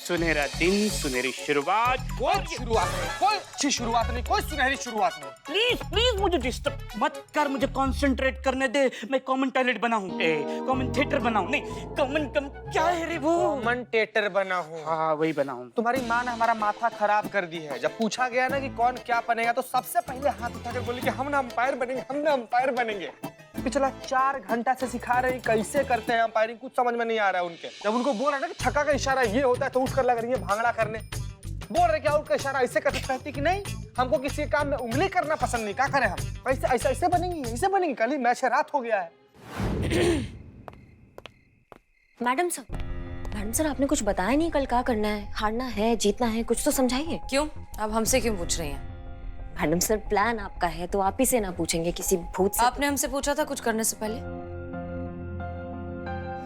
सुनहरा दिन, सुनहरी शुरुआत। कोई शुरुआत नहीं, कोई अच्छी शुरुआत नहीं, कोई सुनहरी शुरुआत नहीं। प्लीज प्लीज मुझे डिस्टर्ब मत कर, मुझे कंसंट्रेट करने दे। मैं कॉमन टॉयलेट बना हूँ, कॉमन थिएटर बना हूँ, नहीं कॉमन क्या है रे वो? कमेंटेटर बना हूँ। हाँ वही बना हूँ। तुम्हारी माँ ने हमारा माथा खराब कर दी है। जब पूछा गया ना कि कौन क्या बनेगा तो सबसे पहले हाथ उठाकर बोली कि हम ना अंपायर बनेंगे, हम ना अंपायर बनेंगे। पिछला 4 घंटा से सिखा रहे हैं कैसे करते हैं अंपायरिंग, कुछ समझ में नहीं आ रहा है उनके। जब उनको बोल रहा ना कि छक्का का इशारा ये होता है तो उठकर लग रही है भांगड़ा करने। बोल रहे कि आउट का इशारा ऐसे करते, कहती कि नहीं हमको किसी काम में उंगली करना पसंद नहीं, क्या करें हम? कैसे ऐसे ऐसे बनेंगे, ऐसे बनेंगे? कल ही मैच है, रात हो गया है। मैडम सर आपने कुछ बताया नहीं, कल क्या करना है? हारना है, जीतना है, कुछ तो समझाइए। क्यों? अब हमसे क्यों पूछ रही हैं? मैडम सर प्लान आपका है तो आप ही से ना पूछेंगे, किसी भूत से? आपने हमसे पूछा था कुछ करने से पहले?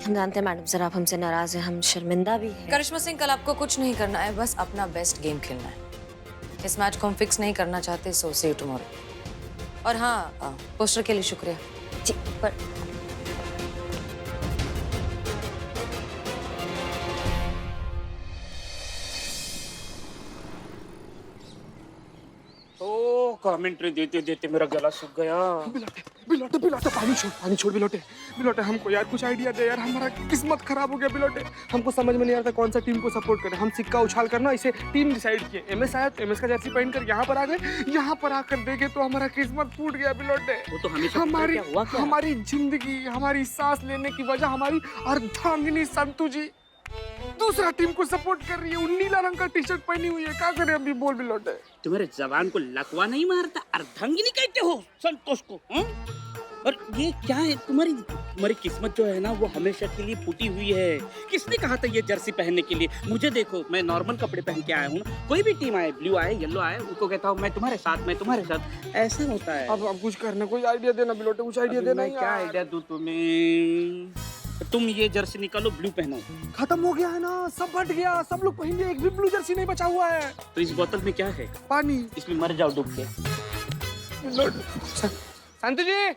हम जानते हैं मैडम सर आप हमसे नाराज हैं, हम शर्मिंदा भी हैं। करिश्मा सिंह, कल आपको कुछ नहीं करना है, बस अपना बेस्ट गेम खेलना है। इस मैच को हम फिक्स नहीं करना चाहते, सो सी यू टुमारो। और हाँ, पोस्टर के लिए शुक्रिया। जी पर कमेंट्री देते देते मेरा गला सूख गया। बिलोटे पानी छोड़ बिलोटे हमको यार कुछ आइडिया दे यार, हमारा किस्मत खराब हो गया बिलोटे। हमको समझ में नहीं आता कौन सा टीम को सपोर्ट करें। हम सिक्का उछाल करना इसे टीम डिसाइड किए। एमएस आया तो एमएस का जर्सी पहन कर यहाँ पर आ गए, यहाँ पर आकर देखे तो हमारा किस्मत फूट गया बिलोटे। वो तो हमेशा हमारी जिंदगी, हमारी सांस लेने की वजह हमारी अर्धांगिनी संतू जी दूसरा टीम को सपोर्ट कर रही है। वो नीला रंग का टी शर्ट पहनी हुई है, क्या करें अभी? बोल बिलोटे। तुम्हारे जबान को लकवा नहीं मारता? अर्धांगिनी कहते हो संतोष को? और ये क्या है? तुम्हारी किस्मत जो है ना वो हमेशा के लिए फूटी हुई है। किसने कहा था ये जर्सी पहनने के लिए? मुझे देखो, मैं नॉर्मल कपड़े पहन के आया हूँ ना। कोई भी टीम आए, ब्लू आए, येलो आए, उनको कहता हूँ मैं तुम्हारे साथ, ऐसा होता है। अब कुछ करना, कोई आइडिया देना बिलोटे, कुछ आइडिया देना। क्या आइडिया दूं तुम्हें? तुम ये जर्सी निकालो, ब्लू पहनो। खत्म हो गया है ना, सब बट गया, सब लोग पहन, एक भी ब्लू जर्सी नहीं बचा हुआ है। तो इस बोतल में क्या है? पानी। इसमें मर जाओ डूब के। संतू जी,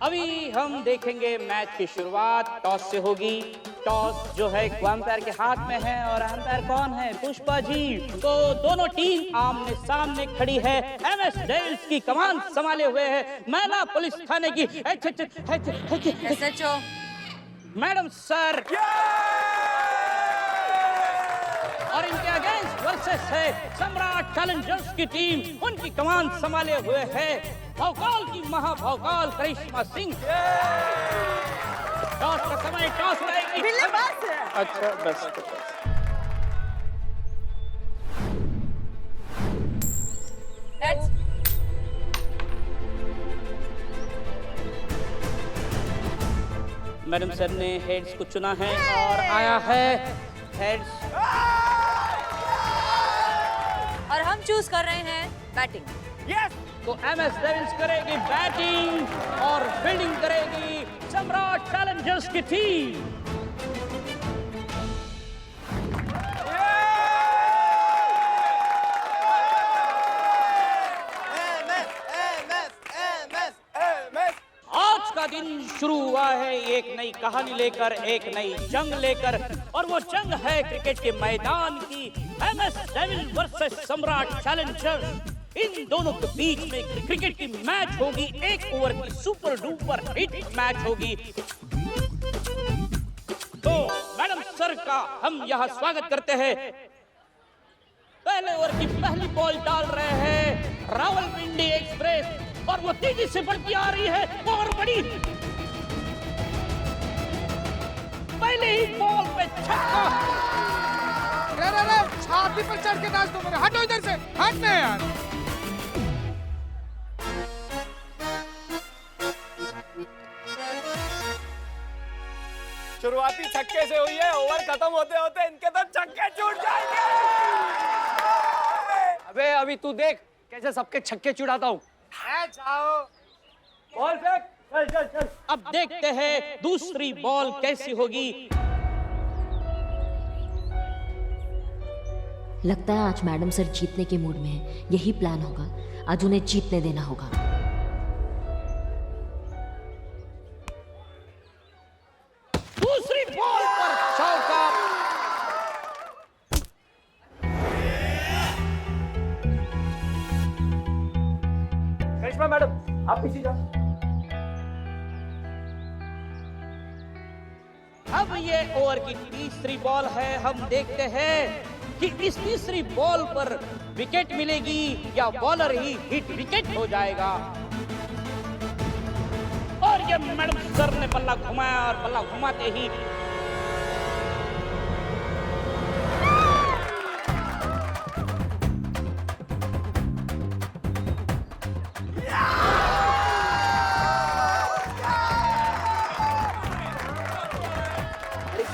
अभी हम देखेंगे मैच की शुरुआत टॉस से होगी। टॉस जो है अंपायर के हाथ में है और अंपायर कौन है? पुष्पा जी। तो दोनों टीम आमने सामने खड़ी है। एमएस डेविल्स की कमान संभाले हुए है मैला पुलिस थाने की SHO मैडम सर, और इनके अगेंस्ट वर्सेस है सम्राट चैलेंजर्स की टीम। उनकी कमान संभाले हुए है भौकाल की महाभौकाल करिश्मा सिंह। टॉस का समय, टॉस रहेगी। अच्छा बस। मैडम सर ने हेड्स को चुना है और आया है हेड्स। और हम चूज कर रहे हैं बैटिंग। यस, तो एमएस डेविल्स करेगी बैटिंग और फील्डिंग करेगी सम्राट चैलेंजर्स की टीम। आज का दिन शुरू हुआ है एक नई कहानी लेकर, एक नई जंग लेकर, और वो जंग है क्रिकेट के मैदान की। एमएस डेविल वर्सेस सम्राट चैलेंजर्स। इन दोनों के बीच में क्रिकेट की मैच होगी, 1 ओवर की सुपर डुपर हिट मैच होगी। तो मैडम सर का हम यहाँ स्वागत करते हैं। पहले ओवर की पहली बॉल डाल रहे हैं रावलपिंडी एक्सप्रेस, और वो तेजी से बढ़ती आ रही है और बड़ी पहले ही बॉल पे छक्का। रे छाती पर चढ़ के नाच दो मेरे, हटो इधर से, हटने यार। शुरुआती छक्के से हुई है, ओवर खत्म होते होते इनके तो छक्के छूट जाएंगे। अबे अभी तू देख कैसे सबके छक्के छुड़ाता हूँ। जाओ बॉल फेंक, चल। अब देखते हैं दूसरी बॉल कैसी होगी। लगता है आज मैडम सर जीतने के मूड में है, यही प्लान होगा, आज उन्हें जीतने देना होगा। दूसरी बॉल पर चौका। करिश्मा मैडम आप पीछे जाओ। अब ये ओवर की तीसरी बॉल है। हम देखते हैं कि इस तीसरी बॉल पर विकेट मिलेगी या बॉलर ही हिट विकेट हो जाएगा। और ये मैडम सर ने बल्ला घुमाया और बल्ला घुमाते ही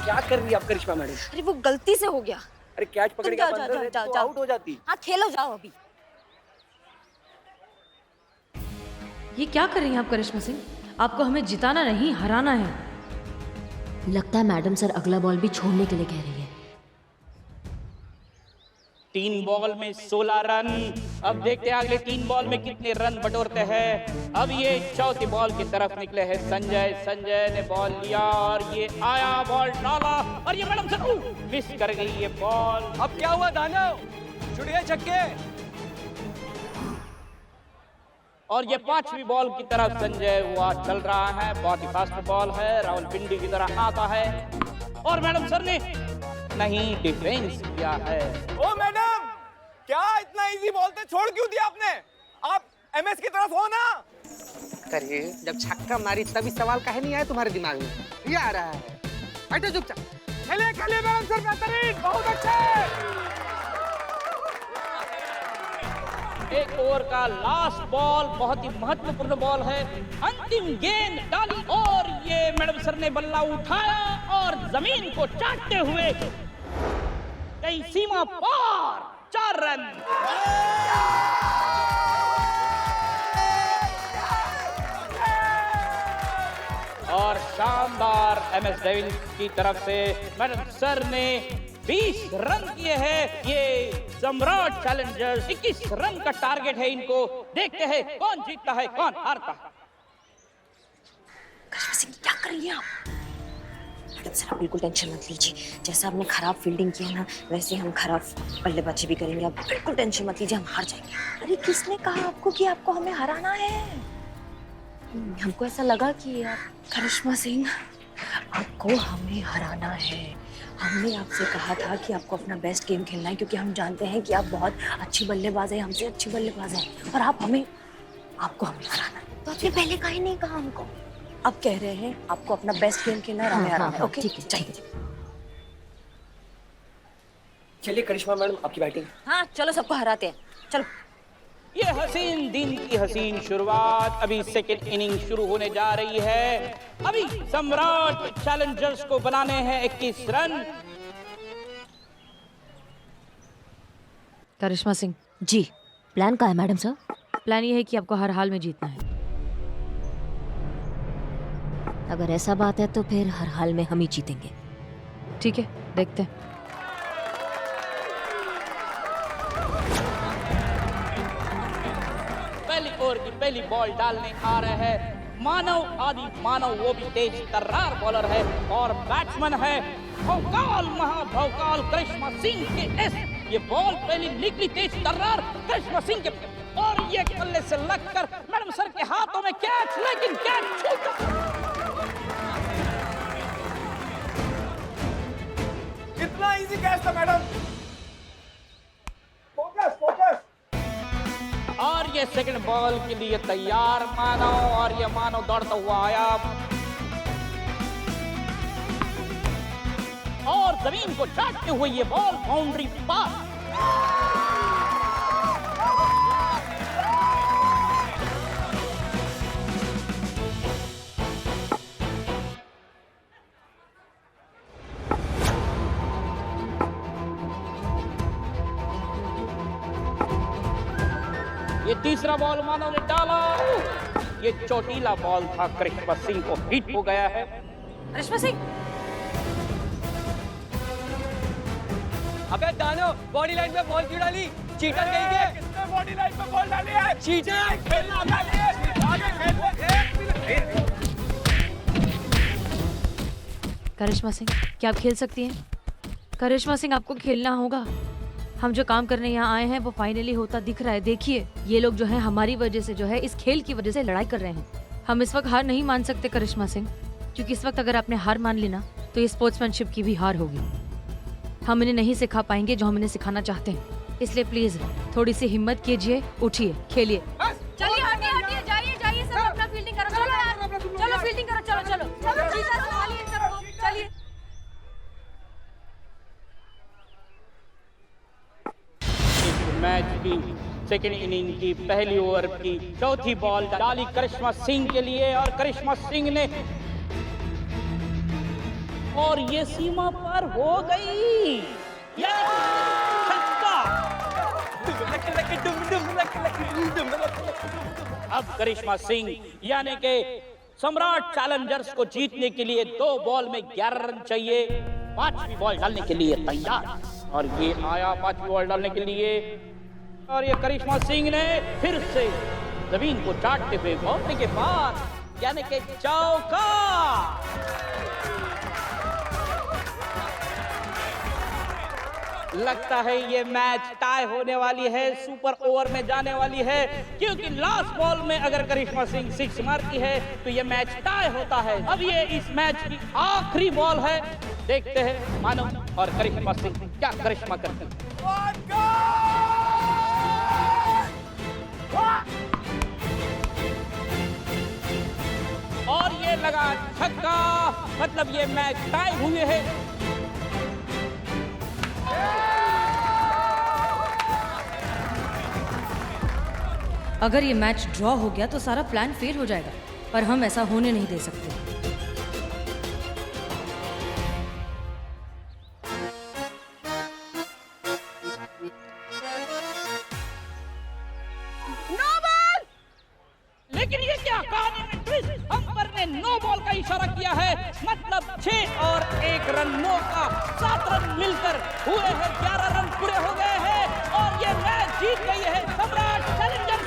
क्या कर रही है आप करिश्मा मैडम? अरे वो गलती से हो गया। अरे कैच पकड़ के जाओ, आप अंदर जाओ, रहती जाओ, तो जाओ। आउट हो जाती। हाँ खेलो जाओ अभी। ये क्या कर रही हैं आप करिश्मा सिंह? आपको हमें जिताना नहीं हराना है। लगता है मैडम सर अगला बॉल भी छोड़ने के लिए कह रही है। 3 बॉल में 16 रन। अब देखते हैं अगले 3 बॉल में कितने रन बटोरते हैं। अब ये चौथी बॉल की तरफ निकले हैं संजय। संजय ने बॉल लिया और ये आया, बॉल डाला और ये मैडम सर मिस कर गई ये बॉल। अब क्या हुआ दानव? छुट गए छक्के। और ये 5वीं बॉल की तरफ संजय हुआ चल रहा है। बहुत ही फास्ट बॉल है, रावलपिंडी की तरह आता है और मैडम सर ने नहीं डिफेंस किया है। ओ मैडम, क्या इतना इजी बॉलते छोड़ क्यों दिया आपने? आप एमएस की तरफ हो ना? अरे जब छक्का मारी तभी सवाल काहे नहीं आया तुम्हारे दिमाग में? ये आ रहा है। बैठो चुपचाप। खेले खेले मैडम सर, बेहतरीन, बहुत अच्छे। एक ओवर का लास्ट बॉल बहुत ही महत्वपूर्ण बॉल है। अंतिम गेंद डाली और ये मैडम सर ने बल्ला उठाया और जमीन को चाटते हुए कई सीमा पार 4 रन। और शानदार एमएस डेविल्स की तरफ से मैडम सर ने 20 रन किए हैं। ये सम्राट चैलेंजर्स 21 रन का टारगेट है इनको। देखते हैं कौन जीतता है कौन हारता है। करिश्मा सिंह क्या कर रही हैं आप? मैडम सर आप बिल्कुल टेंशन मत लीजिए। जैसा आपने खराब फील्डिंग किया ना वैसे हम खराब बल्लेबाजी भी करेंगे। आप बिल्कुल टेंशन मत लीजिए, हम हार जाएंगे। अरे किसने कहा आपको कि आपको हमें हराना है? हमको ऐसा लगा कि आप करिश्मा सिंह आपको हमें हराना है। हमने आपसे कहा था कि आपको अपना बेस्ट गेम खेलना है क्योंकि हम जानते हैं कि आप बहुत अच्छी बल्लेबाज हैं, हमसे अच्छी बल्लेबाज हैं और आपको हमें हराना है। तो आपने पहले काहे नहीं कहा हमको? अब कह रहे हैं आपको अपना बेस्ट गेम खेलना है, हमें हराना है। ओके ठीक है, चाहिए। चलिए करिश्मा मैडम आपकी बैटिंग। हाँ चलो सबको हराते हैं, चलो। ये हसीन दिन की हसीन शुरुआत। अभी सेकेंड इनिंग शुरू होने जा रही है। अभी सम्राट चैलेंजर्स को बनाने हैं 21 रन। करिश्मा सिंह, जी प्लान का है मैडम सर? प्लान ये है कि आपको हर हाल में जीतना है। अगर ऐसा बात है तो फिर हर हाल में हम ही जीतेंगे। ठीक है, देखते हैं। पहली ओवर की पहली बॉल डालने आ रहे हैं मानव आदि मानव। वो भी तेज तर्रार बॉलर है और बैट्समैन है भौकाल महाभौकाल करिश्मा सिंह के एस। ये बॉल पहली निकली तेज तर्रार करिश्मा सिंह के और ये कल्ले से लगकर मैडम सर के हाथों में कैच, लेकिन कैच छूटा। कितना इजी कैच था मैडम। Focus focus. और ये सेकंड बॉल के लिए तैयार मानव और ये मानव दौड़ता हुआ आया और जमीन को चाटते हुए ये बॉल बाउंड्री पार। ये तीसरा बॉल मानव ने डाला। ये चोटीला बॉल था, करिश्मा सिंह को हिट हो गया है। करिश्मा सिंह अबे दानव, बॉडी लाइन पे बॉल क्यों डाली? चीटर गई के। किसने बॉडी लाइन पे बॉल डाली है? चीटर। खेलना आगे खेल। करिश्मा सिंह, क्या आप खेल सकती हैं? करिश्मा सिंह, आपको खेलना होगा। हम जो काम करने यहाँ आए हैं वो फाइनली होता दिख रहा है। देखिए, ये लोग जो है हमारी वजह से जो है इस खेल की वजह से लड़ाई कर रहे हैं। हम इस वक्त हार नहीं मान सकते करिश्मा सिंह, क्योंकि इस वक्त अगर आपने हार मान ली ना तो ये स्पोर्ट्समैनशिप की भी हार होगी। हम इन्हें नहीं सिखा पाएंगे जो हम इन्हें सिखाना चाहते हैं। इसलिए प्लीज थोड़ी सी हिम्मत कीजिए, उठिए, खेलिए। चलिए हटिए हटिए, जाइए जाइए, सब अपना फील्डिंग करो। चलो यार, चलो फील्डिंग करो, चलो चलो चलो, जीता संभालिए सबको, चलिए। मैच की सेकेंड इनिंग की पहली ओवर की चौथी बॉल डाली करिश्मा सिंह के लिए और करिश्मा सिंह ने, और ये सीमा पार हो गई। छक्का। अब करिश्मा सिंह यानी के सम्राट चैलेंजर्स को जीतने के लिए 2 बॉल में 11 रन चाहिए। 5वीं बॉल डालने के लिए तैयार, और ये आया 5वीं बॉल डालने के लिए, और ये करिश्मा सिंह ने फिर से जमीन को चाटते हुए बाउंड्री के बाद यानी के चौका। लगता है ये मैच टाई होने वाली है, सुपर ओवर में जाने वाली है, क्योंकि लास्ट बॉल में अगर करिश्मा सिंह 6 मारती है तो ये मैच टाई होता है। अब ये इस मैच की आखिरी बॉल है, देखते हैं मानो और करिश्मा सिंह क्या करिश्मा करते हैं। और ये लगा छक्का, मतलब ये मैच टाई हुए है। अगर ये मैच ड्रॉ हो गया तो सारा प्लान फेल हो जाएगा, पर हम ऐसा होने नहीं दे सकते। लेकिन ये क्या कहानी में ट्विस्ट, अंपायर ने नो बॉल का इशारा किया है, मतलब 6 और 1 रन, 9 का 7 रन मिलकर हुए हैं 11 रन पूरे हो गए हैं, और ये मैच जीत गई है सम्राट चैलेंजर्स।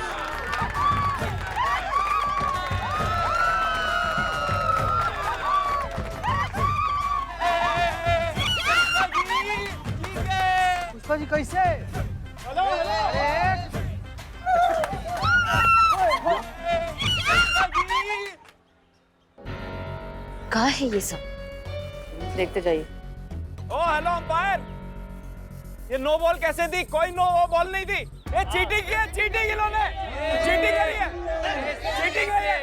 पुष्पा जी कैसे? कहाँ है ये सब? देखते जाइए। ओ हेलो अंपायर, ये नो बॉल कैसे दी? कोई नो बॉल नहीं दी, ये चीटिंग की है, चीटिंग इन्होंने चीटिंग करी है, चीटिंग करी है।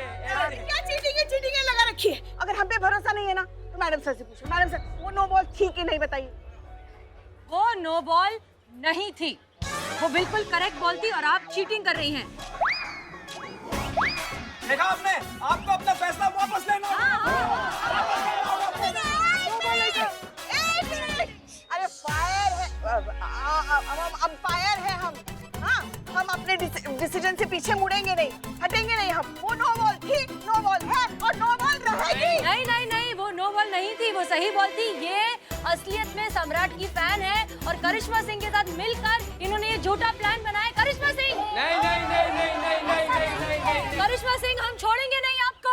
क्या चीटिंग है लगा रखी है? अगर हम पे भरोसा नहीं है ना तो मैडम सर से पूछो। मैडम सर, वो नो बॉल थी कि नहीं बताइए। वो नो बॉल नहीं थी, वो बिल्कुल करेक्ट बॉल थी और आप चीटिंग कर रही हैं। देखा आपने, आपको अपना फैसला वापस लेना अरे फायर है, अंपायर है हम। हाँ, हम अपने डिसीजन से पीछे मुड़ेंगे नहीं, हटेंगे नहीं हम। वो नो बॉल थी, नो बॉल है और नो बॉल रहेगी। नहीं नहीं नहीं, वो नो बॉल नहीं थी, वो सही बॉल थी। ये असलियत में सम्राट की फैन है और करिश्मा सिंह के साथ मिलकर इन्होंने ये झूठा प्लान बनाया। करिश्मा सिंह, नहीं नहीं नहीं नहीं नहीं नहीं नहीं नहीं। करिश्मा सिंह, हम छोड़ेंगे नहीं आपको।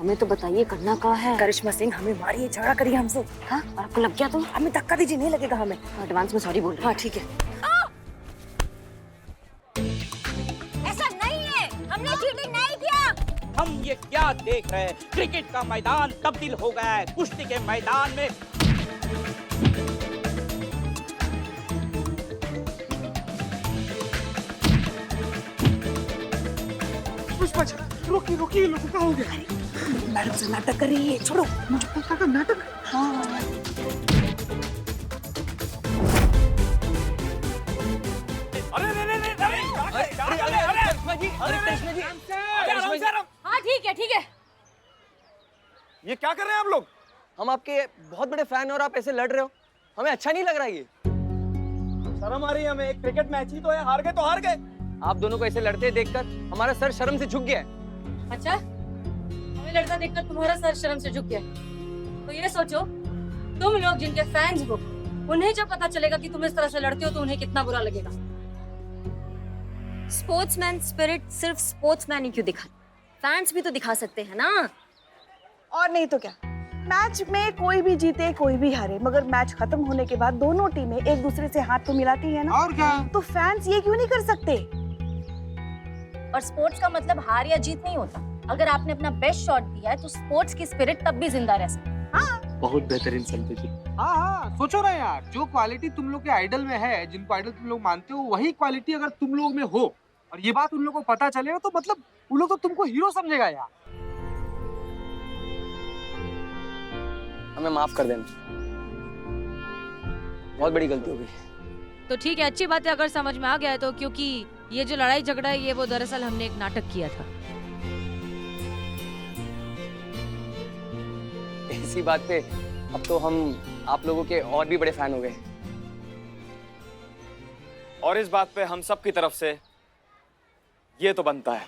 हमें तो बताइए करना क्या है? करिश्मा सिंह हमें मारिए, झगड़ा करिए हमसे। हाँ, और आपको लग गया तो हमें धक्का दीजिए, नहीं लगेगा हमें। एडवांस में सॉरी बोल रही हूँ। हाँ ठीक है। ऐसा नहीं है, हमने चीटिंग नहीं किया। हम ये क्या देख रहे हैं? क्रिकेट का मैदान तब्दील हो गया है कुश्ती के मैदान में। पुष्पा जी रोकी रोकी, लोगों का हो गया। मैडम से नाटक कर रही है, छोड़ो। मुझे पता का नाटक। हाँ, अरे अरे अरे अरे अरे करिश्मा जी, अरे करिश्मा जी, हाँ ठीक है ठीक है। ये क्या कर रहे हैं आप लोग? हम आपके बहुत बड़े फैन और आप ऐसे लड़ रहे हो, हमें अच्छा नहीं लग रहा ये। शर्म आ रही है हमें, एक क्रिकेट मैच ही तो है, हार गए तो हार गए। आप दोनों को ऐसे लड़ते देखकर हमारा सर शर्म से झुक गया है। अच्छा, हमें लड़का देखकर तुम्हारा सर शर्म से झुक गया। तो ये सोचो, तुम लोग जिनके फैंस हो, उन्हें जब पता चलेगा कि तुम इस तरह से लड़ते हो तो उन्हें कितना बुरा लगेगा। स्पोर्ट्समैन स्पिरिट सिर्फ स्पोर्ट्समैन ही क्यों दिखा, फैंस भी तो दिखा सकते हैं ना। और नहीं तो क्या, मैच में कोई भी जीते कोई भी हारे, मगर मैच खत्म होने के बाद दोनों टीमें एक दूसरे से हाथ तो मिलाती है ना। और क्या? तो फैंस ये क्यों नहीं कर सकते? और स्पोर्ट्स का मतलब हार या जीत नहीं होता। अगर आपने अपना बेस्ट शॉट दिया है तो स्पोर्ट्स की स्पिरिट तब भी जिंदा रह सकती है। बहुत बेहतरीन संतु जी। हाँ, सोचो ना यार, जो क्वालिटी तुम लोग के आइडल में है, जिनको आइडल तुम लोग मानते हो, वही क्वालिटी अगर तुम लोग में हो और ये बात उन लोगों को पता चलेगा तो मतलब उन लोग तो तुमको हीरो समझेगा यार। हमें माफ कर देना, बहुत बड़ी गलती हो गई। तो ठीक है, अच्छी बात है अगर समझ में आ गया है तो, क्योंकि ये जो लड़ाई झगड़ा है ये वो दरअसल हमने एक नाटक किया था। इसी बात पे अब तो हम आप लोगों के और भी बड़े फैन हो गए। और इस बात पे हम सब की तरफ से ये तो बनता है।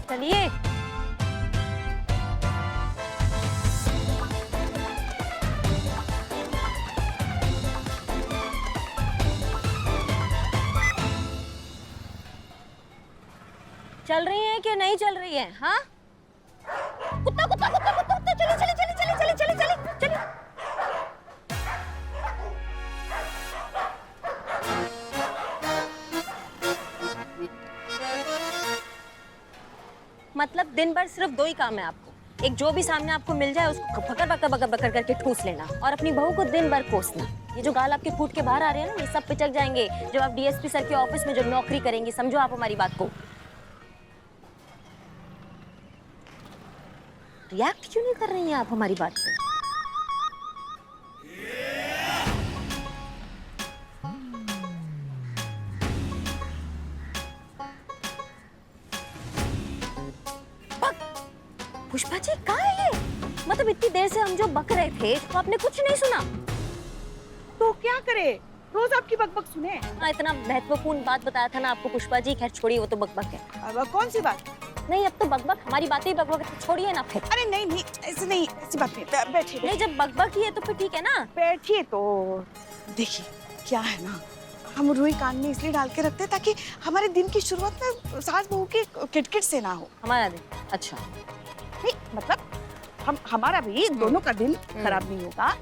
चलिए चल रही है कि नहीं चल रही है? हाँ, कुत्ता कुत्ता कुत्ता कुत्ता कुत्ता, चली चली चली चली चली चली चली चली। मतलब दिन भर सिर्फ दो ही काम है आपको, एक जो भी सामने आपको मिल जाए उसको पकड़ पकड़ पकड़ पकड़ करके ठूस लेना और अपनी बहू को दिन भर कोसना। ये जो गाल आपके फूट के बाहर आ रहे हैं ना, ये सब पिचक जाएंगे जब आप डीएसपी सर के ऑफिस में जब नौकरी करेंगे। समझो आप हमारी बात को। रिएक्ट क्यों नहीं कर रही हैं आप हमारी बात पे? पुष्पा जी कहाँ है ये? मतलब इतनी देर से हम जो बक रहे थे तो आपने कुछ नहीं सुना? तो क्या करे, रोज आपकी बकबक सुने। इतना महत्वपूर्ण बात बताया था ना आपको पुष्पा जी। खैर छोड़िए, वो तो बकबक है। अब कौन सी बात? नहीं, अब तो बकबक, हमारी बातें ही बकबक है, छोड़िए ना फिर। अरे नहीं नहीं, ऐसे नहीं, ऐसी बात नहीं। बैठिए। नहीं, जब बकबक ही है तो फिर ठीक है ना। बैठिए। तो देखिए क्या है ना, हम रुई कान में इसलिए डाल के रखते हैं ताकि हमारे दिन की शुरुआत में सास बहू के किटकिट से ना हो। हमारा दिन? अच्छा, नहीं मतलब हमारा भी दोनों का दिन खराब नहीं होगा।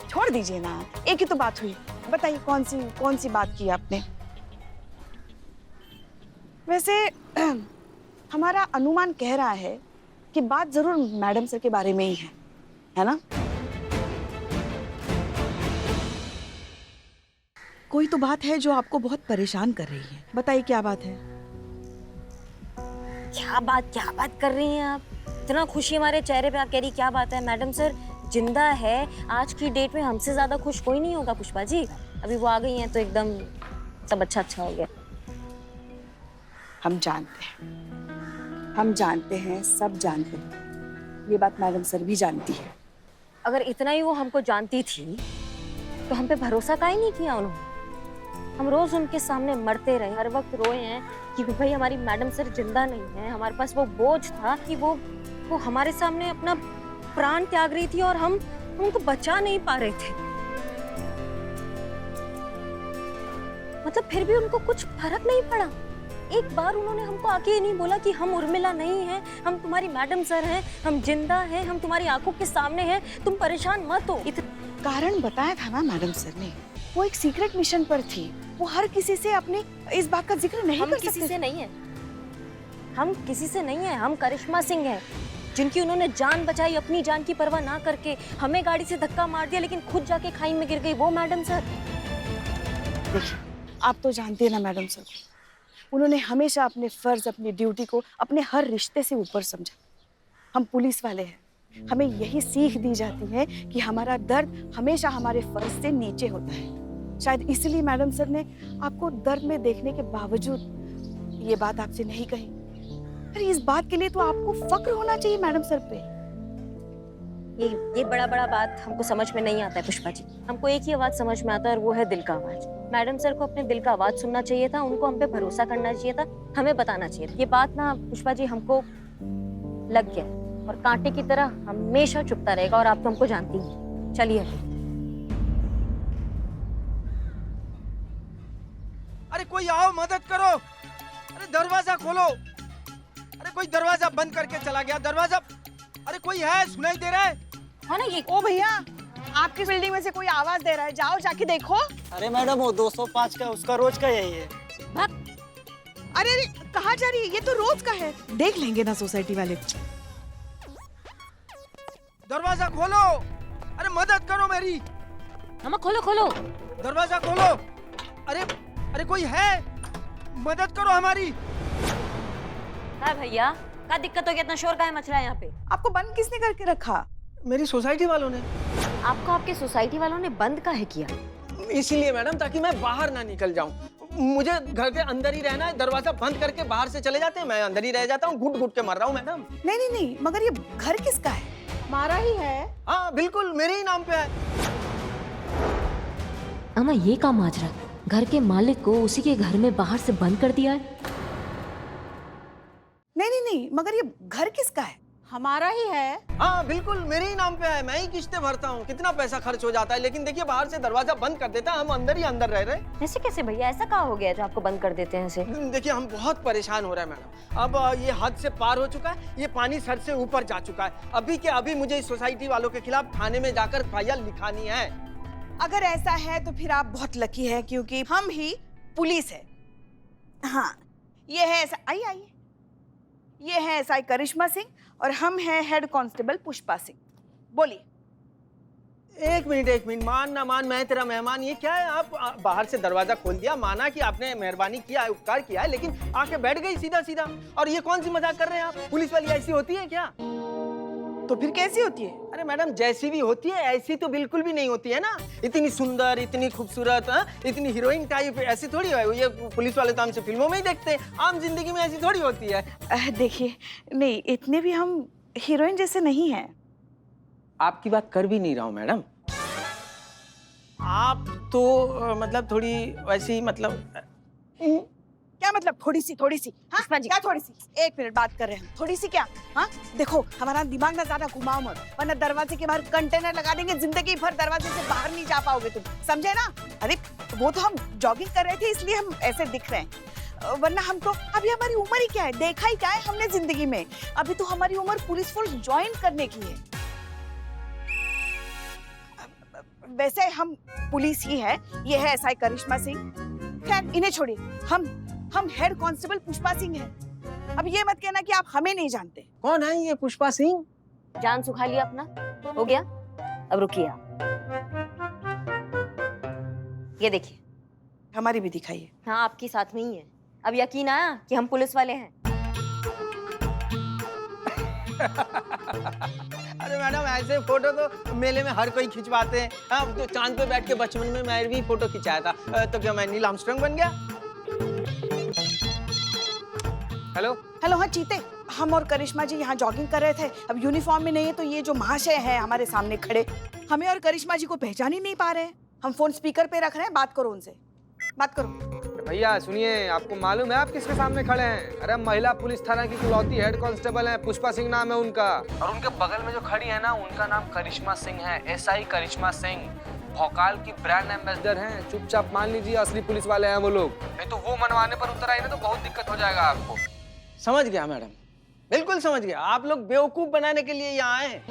छोड़ दीजिए ना, एक ही तो बात हुई। बताइए कौन सी बात की आपने? वैसे हमारा अनुमान कह रहा है कि बात जरूर मैडम सर के बारे में ही है ना? कोई तो बात है जो आपको बहुत परेशान कर रही है। बताइए क्या बात है? क्या बात कर रही हैं आप? इतना खुशी हमारे चेहरे पे, आप कह रही क्या बात है? मैडम सर जिंदा है। आज की डेट में हमसे ज्यादा खुश कोई नहीं होगा पुष्पा जी। अभी वो आ गई हैं तो एकदम सब अच्छा हो गया। हम जानते हैं, सब जानते हैं। ये बात मैडम सर भी जानती है। अगर इतना ही वो हमको जानती थी तो हम पे भरोसा काहे नहीं किया उन्होंने? हम रोज उनके सामने मरते रहे, हर वक्त रोए हैं कि भाई हमारी मैडम सर जिंदा नहीं है। हमारे पास वो बोझ था कि वो हमारे सामने अपना प्राण त्याग रही थी और हम उनको बचा नहीं पा रहे थे। मतलब फिर भी उनको कुछ फर्क नहीं पड़ा। एक बार उन्होंने हमको आके ये नहीं बोला कि हम उर्मिला नहीं हैं, हम तुम्हारी मैडम सर हैं, हम जिंदा हैं, हम तुम्हारी आंखों के सामने हैं, तुम परेशान मत हो। कारण बताया था ना मैडम सर ने, वो एक सीक्रेट मिशन पर थी। वो हर किसी से अपने इस बात का जिक्र नहीं कर सकते। हम किसी से नहीं है, हम करिश्मा सिंह हैं, जिनकी उन्होंने जान बचाई अपनी जान की परवाह ना करके। हमें गाड़ी से धक्का मार दिया लेकिन खुद जाके खाई में गिर गई वो मैडम सर। देखिए, आप तो जानते हैं ना मैडम सर को, उन्होंने हमेशा अपने फर्ज, अपनी ड्यूटी को अपने हर रिश्ते से ऊपर समझा। हम पुलिस वाले हैं, हमें यही सीख दी जाती है कि हमारा दर्द हमेशा हमारे फर्ज से नीचे होता है। शायद इसलिए मैडम सर ने आपको दर्द में देखने के बावजूद ये बात आपसे नहीं कही। अरे इस बात के लिए तो आपको फक्र होना चाहिए मैडम सर पे। ये बड़ा बड़ा बात हमको समझ में नहीं आता है पुष्पा जी। हमको एक ही आवाज समझ में आता है और वो है दिल का आवाज। मैडम सर को अपने दिल का आवाज सुनना चाहिए था, उनको हम पे भरोसा करना चाहिए था, हमें बताना चाहिए था। ये बात ना पुष्पा जी हमको लग गया और कांटे की तरह हमेशा चुपता रहेगा और आप तो हमको जानती हैं। चलिए अरे कोई आओ, मदद करो। अरे दरवाजा खोलो। अरे कोई दरवाजा बंद करके चला गया। दरवाजा, अरे कोई है, सुनाई दे रहा है? हाँ ना ये। ओ भैया, आपकी बिल्डिंग में से कोई आवाज दे रहा है, जाओ जाके देखो। अरे मैडम वो 205 का उसका रोज का यही है। अरे अरे कहाँ जा रही है? ये तो रोज का है, देख लेंगे ना सोसाइटी वाले। दरवाजा खोलो। अरे मदद करो मेरी। मामा खोलो खोलो। दरवाजा खोलो। अरे अरे कोई है, मदद करो हमारी। है भैया, क्या दिक्कत हो गया? इतना शोर काहे मच रहा है यहाँ पे? आपको बंद किसने करके रखा? मेरी सोसाइटी वालों ने। आपको आपके सोसाइटी वालों ने बंद काहे किया? इसीलिए मैडम, ताकि मैं बाहर ना निकल जाऊं। मुझे घर के अंदर ही रहना है। दरवाजा बंद करके बाहर से चले जाते हैं, मैं अंदर ही रह जाता हूँ, घुट घुट के मर रहा हूँ मैडम। नहीं नहीं नहीं, मगर ये घर किसका है? हमारा ही है। हाँ बिल्कुल, मेरे ही नाम पे है। अम्मा ये काम माजरा, घर के मालिक को उसी के घर में बाहर से बंद कर दिया है। नहीं नहीं नहीं, मगर ये घर किसका है? हमारा ही है। हाँ बिल्कुल, मेरे ही नाम पे है, मैं ही किस्तें भरता हूँ। कितना पैसा खर्च हो जाता है, लेकिन देखिए बाहर से दरवाजा बंद कर देता है, हम अंदर ही अंदर रह रहे। ऐसे कैसे भैया? ऐसा क्या हो गया जो आपको बंद कर देते हैं ऐसे? देखिए हम बहुत परेशान हो रहे हैं मैडम। अब ये हद से पार हो चुका है, ये पानी सर से ऊपर जा चुका है। अभी के अभी मुझे इस सोसाइटी वालों के खिलाफ थाने में जाकर FIR लिखानी है। अगर ऐसा है तो फिर आप बहुत लकी है, क्योंकि हम ही पुलिस है। हाँ, ये है आइए आइए, ये है SI करिश्मा सिंह और हम हैं हेड कांस्टेबल पुष्पा सिंह। बोलिए। एक मिनट, मान ना मान, मैं तेरा मेहमान। ये क्या है, आप बाहर से दरवाजा खोल दिया, माना कि आपने मेहरबानी किया है, उपकार किया है, लेकिन आके बैठ गई सीधा सीधा। और ये कौन सी मजाक कर रहे हैं आप? पुलिस वाली ऐसी होती है क्या? तो फिर कैसी होती है? अरे मैडम, जैसी भी होती है ऐसी तो बिल्कुल भी नहीं होती है ना। इतनी सुंदर, इतनी खूबसूरत, इतनी हीरोइन टाइप, ऐसी थोड़ी है। ये पुलिस वाले तो हमसे फिल्मों में ही देखते हैं, आम जिंदगी में ऐसी थोड़ी होती है। देखिए, नहीं इतने भी हम हीरोइन जैसे नहीं हैं। आपकी बात कर भी नहीं रहा हूँ मैडम। आप तो मतलब थोड़ी वैसी, मतलब क्या मतलब थोड़ी सी? हाँ क्या थोड़ी सी? एक मिनट बात कर रहे हैं, थोड़ी सी क्या? हाँ देखो, हमारा दिमाग ना ज्यादा घुमाओ मत, वरना दरवाजे के बाहर कंटेनर लगा देंगे, जिंदगी भर दरवाजे से बाहर नहीं जा पाओगे तुम, समझे ना? अरे वो तो हम जॉगिंग कर रहे थे, इसलिए हम ऐसे दिख रहे हैं, वरना हम तो अभी, हमारी उम्र ही क्या है, देखा ही क्या है हमने जिंदगी में। अभी तो हमारी उम्र पुलिस फोर्स ज्वाइन करने की है। वैसे हम पुलिस ही है। ये है SI करिश्मा सिंह। खैर इन्हें छोड़िए, हम हेड कांस्टेबल पुष्पा सिंह हैं। अब ये मत कहना कि आप हमें नहीं जानते। कौन है ये पुष्पा सिंह? जान सुखा लिया अपना, हो गया? अब रुकिए आप, ये देखिए। हमारी भी दिखाइए। हाँ आपकी साथ में ही है। अब यकीन आया कि हम पुलिस वाले हैं। अरे मैडम, ऐसे फोटो तो मेले में हर कोई खिंचवाते हैं। हाँ, तो चांद पे बैठ के बचपन में मैं भी फोटो खिंचाया था। तो क्या मैं नील आर्मस्ट्रांग बन गया? हेलो हेलो, हाँ चीते, हम और करिश्मा जी यहाँ जॉगिंग कर रहे थे। अब यूनिफॉर्म में नहीं है तो ये जो महाशय है हमारे सामने खड़े, हमें और करिश्मा जी को पहचान ही नहीं पा रहे हैं। हम फोन स्पीकर पे रख रहे हैं, बात करो उनसे, बात करो। भैया सुनिए, आपको मालूम है आप किसके सामने खड़े हैं? अरे महिला पुलिस थाना की इकलौती हेड कांस्टेबल हैं, पुष्पा सिंह नाम है उनका। और उनके बगल में जो खड़ी है ना, उनका नाम करिश्मा सिंह है, SI करिश्मा सिंह। भोकाल की ब्रांड एम्बेसडर हैं। चुपचाप मान लीजिए असली पुलिस वाले हैं वो लोग, नहीं तो वो मनवाने पर उतर आए ना तो बहुत दिक्कत हो जाएगा आपको। समझ गया मैडम, बिल्कुल समझ गया। आप लोग बेवकूफ बनाने के लिए यहाँ आए।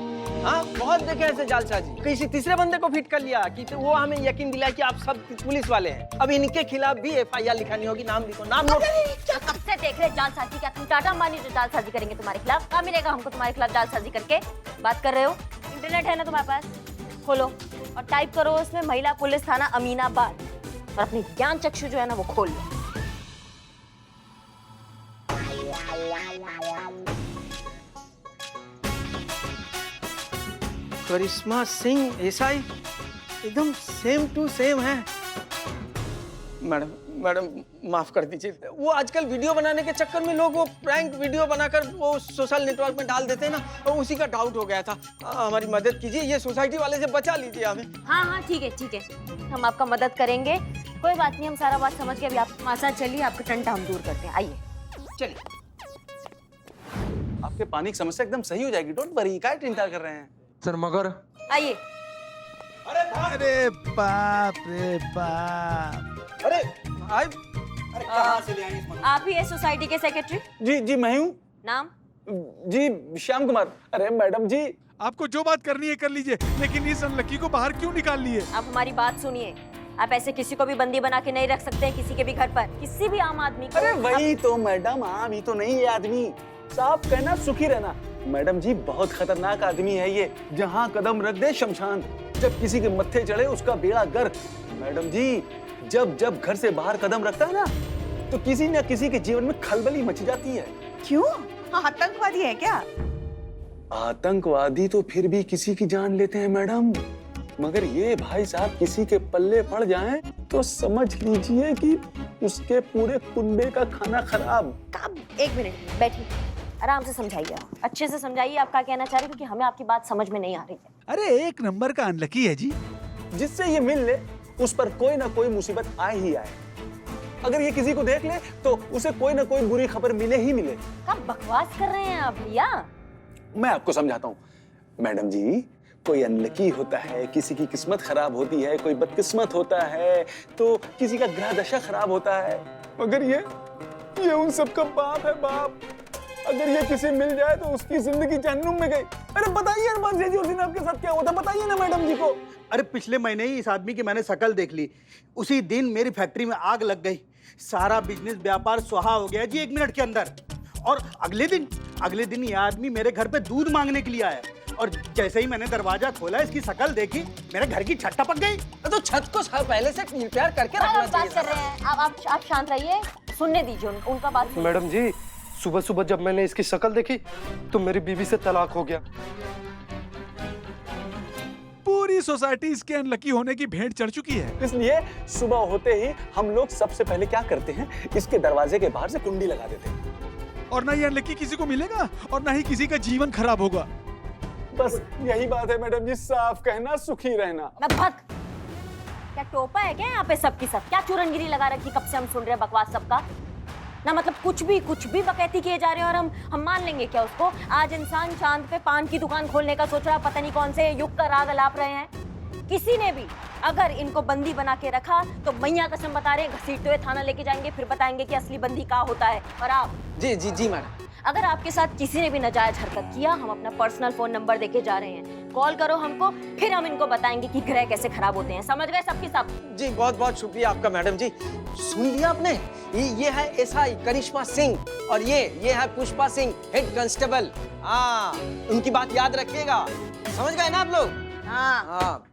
हाँ, बहुत देखे ऐसे जालसाजी। किसी तीसरे बंदे को फिट कर लिया कि तो वो हमें यकीन दिलाया कि आप सब पुलिस वाले हैं। अब इनके खिलाफ भी FIR लिखानी होगी। नाम लिखो, नाम नोट। क्या कब से देख रहे जालसाजी? क्या तुम टाटा मानी जो जालसाजी करेंगे तुम्हारे खिलाफ? क्या मिलेगा हमको तुम्हारे खिलाफ जालसाजी करके? बात कर रहे हो? इंटरनेट है ना तुम्हारे पास, खोलो और टाइप करो उसमें महिला पुलिस थाना अमीनाबाद, और अपनी ज्ञान चक्षु जो है ना वो खोल लो। करिश्मा सिंह SI एकदम सेम टू सेम है। मैडम मैडम माफ कर दीजिए, वो आजकल वीडियो बनाने के चक्कर में लोग वो प्रैंक वीडियो बनाकर वो सोशल नेटवर्क में डाल देते हैं ना, और उसी का डाउट हो गया था। हमारी मदद कीजिए, ये सोसाइटी वाले से बचा लीजिए हमें। हाँ हाँ ठीक है, हम आपका मदद करेंगे, कोई बात नहीं, हम सारा बात समझ के अभी आप हमारे साथ चलिए, आपका टंटा हम दूर करते हैं, आइए। चलिए। आपके पानी की समस्या एकदम सही हो जाएगी, डोंट वरी, क्या चिंता कर रहे हैं? सर मगर आइए। अरे बाप रे बाप। अरे भाई, अरे कहाँ से ले आए इस मनुष्य? आप ही है सोसाइटी के सेक्रेटरी? जी मैं हूँ। नाम? जी श्याम कुमार। अरे मैडम जी, आपको जो बात करनी है कर लीजिए, लेकिन इस अनलकी को बाहर क्यों निकाल लिए? आप हमारी बात सुनिए, आप ऐसे किसी को भी बंदी बना के नहीं रख सकते हैं किसी के भी घर पर, किसी भी आम आदमी को। अरे वही तो मैडम, आम ही तो नहीं है आदमी, साफ कहना सुखी रहना। मैडम जी बहुत खतरनाक आदमी है ये, जहाँ कदम रख दे शमशान, जब किसी के मत्थे चढ़े उसका बेड़ा गर्क। मैडम जी जब घर से बाहर कदम रखता है ना, तो किसी न किसी के जीवन में खलबली मच जाती है। क्यों? आतंकवादी है क्या? आतंकवादी तो फिर भी किसी की जान लेते हैं मैडम, मगर ये भाई साहब किसी के पल्ले पड़ जाएं तो समझ लीजिए कि उसके पूरे कुंबे का खाना खराब। आप एक मिनट बैठिए, आराम से समझाइए, अच्छे से समझाइए आप क्या कहना चाह रहे हैं, क्योंकि हमें आपकी बात समझ में नहीं आ रही है। अरे एक नंबर का अनलकी है जी, जिससे ये मिल ले उस पर कोई ना कोई मुसीबत आए ही आए। अगर ये किसी को देख ले तो उसे कोई ना कोई बुरी खबर मिले ही मिले। क्या बकवास कर रहे हैं आप भैया? मैं आपको समझाता हूँ मैडम जी, कोई अनलकी होता है, किसी की किस्मत खराब होती है, कोई बदकिस्मत होता है, तो किसी का ग्रह दशा खराब होता है, मगर ये उन सब का बाप है बाप। अगर ये किसी मिल जाए तो उसकी जिंदगी जहन्नुम में गई। अरे बताइए अरमान जी उस दिन आपके साथ क्या हुआ था, बताइए ना मैडम जी को। अरे पिछले महीने ही इस आदमी की मैंने शकल देख ली, उसी दिन मेरी फैक्ट्री में आग लग गई, सारा बिजनेस व्यापार सुहा हो गया जी 1 मिनट के अंदर। और अगले दिन ये आदमी मेरे घर पे दूध मांगने के लिए आया, और जैसे ही मैंने दरवाजा खोला इसकी शकल देखी, मेरे घर की छत टपक गई। तो छत को पहले से तैयार करके रखना चाहिए। बात कर रहे हैं आप शांत रहिए, सुनने दीजिए उनका बात। मैडम जी सुबह सुबह जब मैंने इसकी शक्ल देखी तो मेरी बीवी से तलाक हो गया। पूरी सोसाइटी इसके अनलकी होने की भेंट चढ़ चुकी है। इसलिए सुबह होते ही हम लोग सबसे पहले क्या करते हैं, इसके दरवाजे के बाहर से कुंडी लगा देते हैं, और ना ये अनलकी किसी को मिलेगा और ना ही किसी का जीवन खराब होगा। बस यही बात है मैडम जी, साफ कहना सुखी रहना। क्या टोपा है क्या यहाँ पे सबकी सब? क्या चूरनगिरी लगा रखी, कब से हम सुन रहे हैं बकवास सबका ना, मतलब कुछ भी बकैती किए जा रहे हैं और हम मान लेंगे क्या उसको? आज इंसान चांद पे पान की दुकान खोलने का सोच रहा है, पता नहीं कौन से युग का राग अलाप रहे हैं। किसी ने भी अगर इनको बंदी बना के रखा तो मैया कसम बता रहे हैं, घसीटते हुए थाना लेके जाएंगे, फिर बताएंगे कि असली बंदी क्या होता है। और आप जी मैडम, अगर आपके साथ किसी ने भी नाजायज हरकत किया, हम अपना पर्सनल फोन नंबर देके जा रहे हैं, कॉल करो हमको, फिर हम इनको बताएंगे कि ग्रह कैसे खराब होते हैं। समझ गए सबकी सब? जी बहुत शुक्रिया आपका मैडम जी। सुन लिया आपने, ये है एसआई करिश्मा सिंह और ये है पुष्पा सिंह, हेड कांस्टेबल। हाँ, उनकी बात याद रखिएगा, समझ गए ना आप लोग? हाँ।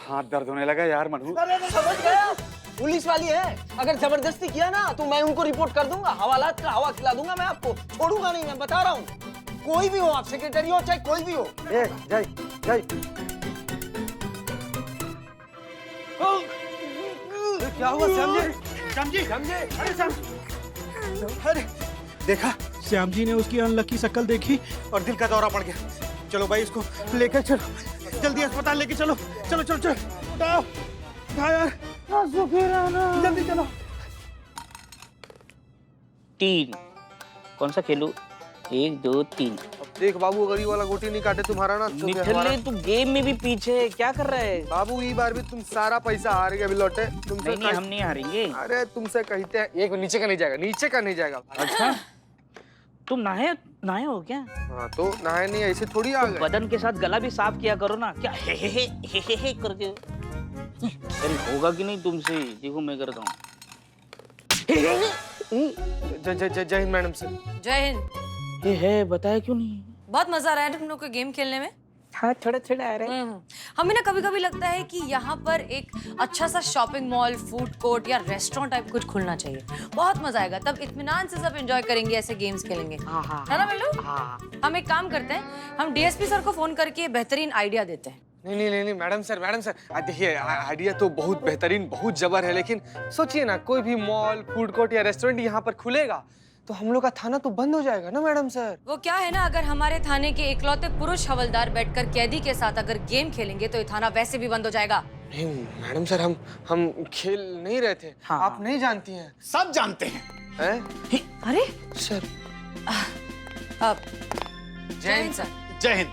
हाथ दर्द होने लगा यार मनु। समझ गया, पुलिस वाली है, अगर जबरदस्ती किया ना तो मैं उनको रिपोर्ट कर दूंगा, हवालात का हवा खिला दूंगा, मैं आपको छोड़ूंगा नहीं, मैं बता रहा हूँ। कोई भी हो आप, सेक्रेटरी हो चाहे कोई भी हो। जय क्या हुआ श्याम जी? अरे देखा, श्याम जी ने उसकी अनलकी शकल देखी और दिल का दौरा पड़ गया। चलो भाई इसको लेकर चलो, जल्दी अस्पताल लेके चलो, चलो उठाओ यार, जल्दी चलो। 3 कौन सा खेलूं? 1 2 3। देख बाबू, अगर ये वाला गोटी नहीं काटे तुम्हारा ना तो निठल्ले, तू गेम में भी पीछे है, क्या कर रहे हैं? बाबू ये बार भी तुम सारा पैसा हार गए लौटे। तुमसे नहीं, हम नहीं हारेंगे। अरे तुमसे कहते हैं, एक नीचे का नहीं जाएगा। अच्छा, तुम नहाए हो क्या? हाँ तो नहाए नहीं, ऐसे थोड़ी आ गए। बदन के साथ गला भी साफ किया करो ना, क्या हे करके। अरे होगा कि नहीं तुमसे? देखो मैं करता हूँ। जय हिंद मैडम से। जय हिंद। ये है, बताया क्यों नहीं? बहुत मजा आ रहा है तुम लोग को गेम खेलने में। हाँ, थोड़ा आ रहा है। हमें ना कभी-कभी लगता है कि यहाँ पर एक अच्छा सा शॉपिंग मॉल, फूड कोर्ट या रेस्टोरेंट टाइप कुछ खुलना चाहिए। बहुत मजा आएगा, तब इत्मीनान से सब एंजॉय करेंगे, ऐसे गेम्स खेलेंगे। है ना बिल्लू? हम एक काम करते हैं, हम डीएसपी सर को फोन करके बेहतरीन आइडिया देते हैं। नहीं मैडम सर देखिए आइडिया तो बहुत बेहतरीन, बहुत जबर है, लेकिन सोचिए ना, कोई भी मॉल, फूड कोर्ट या रेस्टोरेंट यहाँ पर खुलेगा तो हम लोग का थाना तो बंद हो जाएगा ना मैडम सर। वो क्या है ना, अगर हमारे थाने के इकलौते पुरुष हवलदार बैठकर कैदी के साथ अगर गेम खेलेंगे तो ये थाना वैसे भी बंद हो जाएगा। नहीं मैडम सर, हम खेल नहीं रहे थे। हाँ। आप नहीं जानती हैं। सब जानते हैं। अरे सर जय हिंद सर। जय हिंद।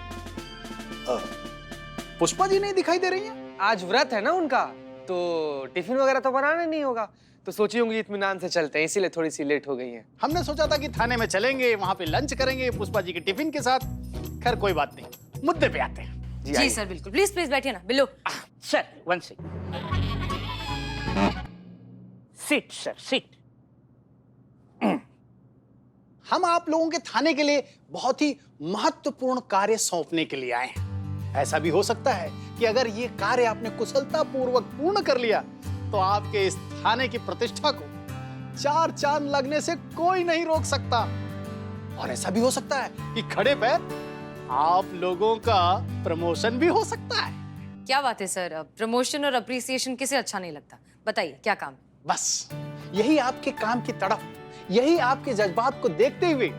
पुष्पा जी नहीं दिखाई दे रही हैं? आज व्रत है ना उनका, तो टिफिन वगैरह तो बनाना नहीं होगा, तो सोची होंगी इत्मीनान से चलते हैं, इसीलिए थोड़ी सी लेट हो गई हैं। हमने सोचा था कि थाने में चलेंगे, वहां पे लंच करेंगे पुष्पा जी के टिफिन के साथ। खैर कोई बात नहीं, मुद्दे पे आते हैं। जी सर बिल्कुल, प्लीज बैठिए ना। Billu sir, one second. Sit sir, sit. हम आप लोगों के थाने के लिए बहुत ही महत्वपूर्ण कार्य सौंपने के लिए आए हैं। ऐसा भी हो सकता है कि अगर ये कार्य आपने कुशलता पूर्वक पूर्ण कर लिया तो आपके इस थाने की प्रतिष्ठा को 4 चांद लगने से कोई नहीं रोक सकता। और ऐसा भी हो सकता है कि खड़े पैर आप लोगों का प्रमोशन भी हो सकता है। क्या बात है सर, प्रमोशन और अप्रिसिएशन किसे अच्छा नहीं लगता? बताइए क्या काम? बस यही आपके काम की तड़प, यही आपके जज्बात को देखते हुए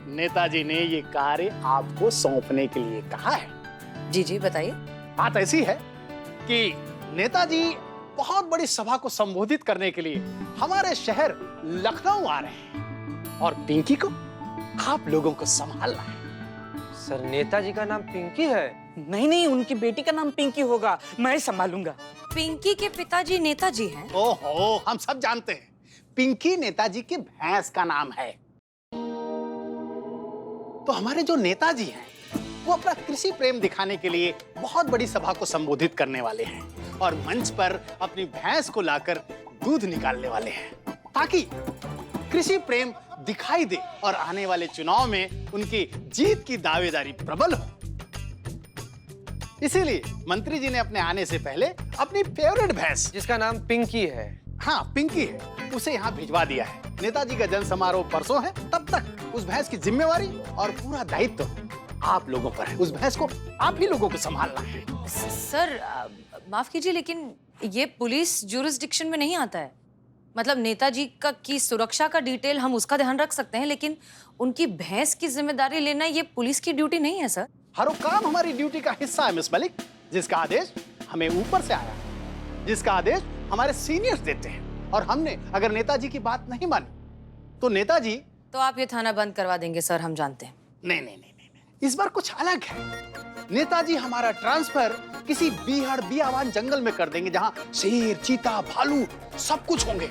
नेताजी ने ये कार्य आपको सौंपने के लिए कहा है। जी बताइए। बात ऐसी है कि नेताजी बहुत बड़ी सभा को संबोधित करने के लिए हमारे शहर लखनऊ आ रहे हैं और पिंकी को आप लोगों को संभालना है। सर नेताजी का नाम पिंकी है? नहीं, उनकी बेटी का नाम पिंकी होगा, मैं संभालूंगा। पिंकी के पिताजी नेताजी हैं? ओहो, हम सब जानते हैं, पिंकी नेताजी की भैंस का नाम है। तो हमारे जो नेताजी हैं वो अपना कृषि प्रेम दिखाने के लिए बहुत बड़ी सभा को संबोधित करने वाले हैं और मंच पर अपनी भैंस को लाकर दूध निकालने वाले हैं ताकि कृषि प्रेम दिखाई दे और आने वाले चुनाव में उनकी जीत की दावेदारी प्रबल हो। इसीलिए मंत्री जी ने अपने आने से पहले अपनी फेवरेट भैंस, जिसका नाम पिंकी है, हाँ पिंकी है, उसे यहाँ भिजवा दिया है। नेताजी का जन समारोह परसों है, तब तक उस भैंस की जिम्मेवारी और पूरा दायित्व आप लोगों पर है। उस भैंस को आप ही लोगों को संभालना है। सर माफ कीजिए, लेकिन ये पुलिस ज्यूरिसडिक्शन में नहीं आता है। मतलब नेताजी का की सुरक्षा का डिटेल हम उसका ध्यान रख सकते हैं, लेकिन उनकी भैंस की जिम्मेदारी लेना ये पुलिस की ड्यूटी नहीं है सर। हर वो काम हमारी ड्यूटी का हिस्सा है मिस मलिक, जिसका आदेश हमें ऊपर से आया है, जिसका आदेश हमारे सीनियर्स देते हैं। और हमने अगर नेताजी की बात नहीं मानी तो नेताजी, तो आप ये थाना बंद करवा देंगे सर, हम जानते हैं। नहीं, इस बार कुछ अलग है। नेताजी हमारा ट्रांसफर किसी बीहड़ बियावान जंगल में कर देंगे जहां शेर, चीता, भालू सब कुछ होंगे।